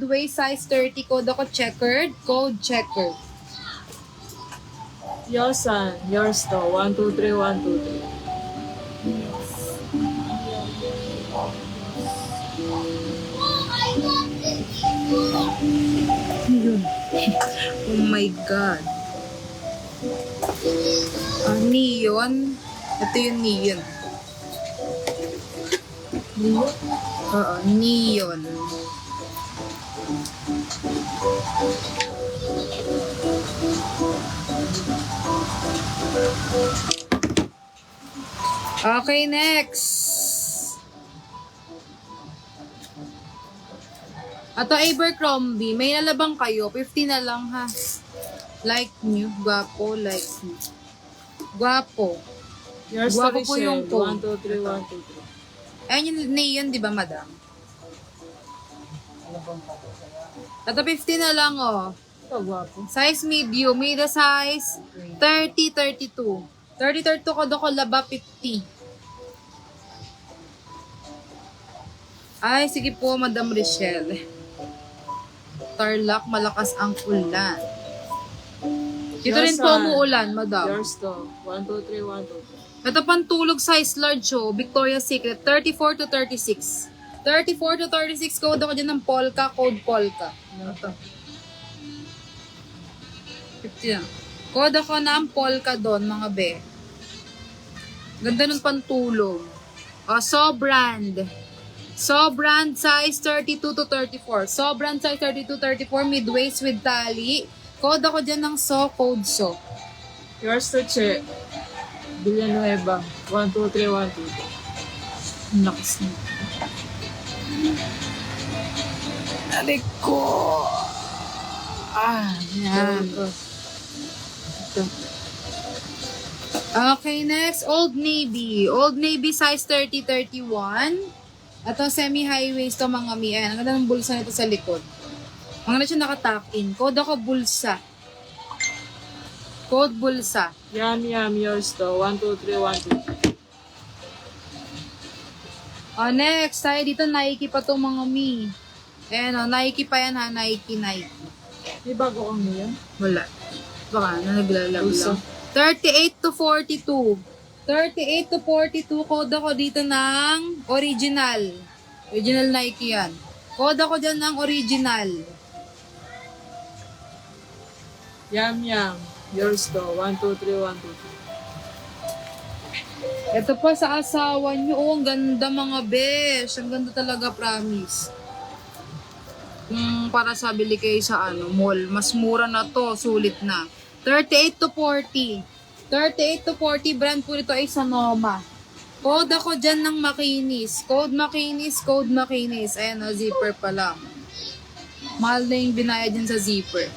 midway, size 30. Code ako checkered. Code checkered. Yosan, yours to. 1, 2, 3, 1, 2, 3. Yun. Oh my God. Neon. Ito yung neon. Neon? Oo, neon. Okay, next. Ato Abercrombie, may nalabang kayo. 50 na lang ha. Like nyo. Gwapo, like nyo. Gwapo. Yours to, Guwapo po yung Richelle. code. 1, 2, 3, 1, 2, 3. Ayun yung neon, di ba, madam? Ato 50 na lang, oh. Ito, guwapo. Size medium. May the size 30, 32. 30, 32 ko do ko laba 50. Ay, sige po, Madam Richelle. Tarlac, malakas ang ulan. Dito rin po umuulan, madam. Yours to. 1, 2, 3, 1, 2, 3. Ito pantulog size large, oh. Victoria's Secret. 34 to 36. 34 to 36. Code ako dyan ng polka. Code polka. Ito. 50 na. Code ako ng polka doon, mga be. Ganda ng pantulog. Sobrand. Sobrand size 32 to 34. Sobrand size 32 34. Mid-waist with tali. Code ako dyan ng code so. Yours to, Che. Villanueva. 1, 2, 3, 1, 2, 3. Lakas na. Alik ko. Yan. Ito. Okay, next. Old Navy. Old Navy size 30, 31. Ito, semi-high waist to mga mi. Ayan, ang ganda ng bulsa nito sa likod. Ang ganda siya naka-tuck-in. Code ako bulsa. Code bulsa. Yum, yum. Yours to. 1, 2, 3, 1, 2, 3. Next. Tayo dito, Nike pa to mga mi. Ayan, Nike pa yan ha. Nike. May bago kang ngayon? Wala. Baka na naglalag Bulsa. lang. 38 to 42. 38 to 42. Code ako dito ng original. Original Nike yan. Code ako dyan ng original. Yum, yum. Yours to. 1, 2, 3, 1, 2, 3. Ito pa sa asawa nyo. Oh, ang ganda mga besh. Ang ganda talaga, promise. Para sa bili kayo sa mall. Mas mura na to. Sulit na. 38 to 40. 38 to 40. Brand po nito ay Sonoma. Code ako dyan ng makinis. Code makinis. Code makinis. Ayan, zipper pa lang. Mahal na yung binayad dyan sa zipper.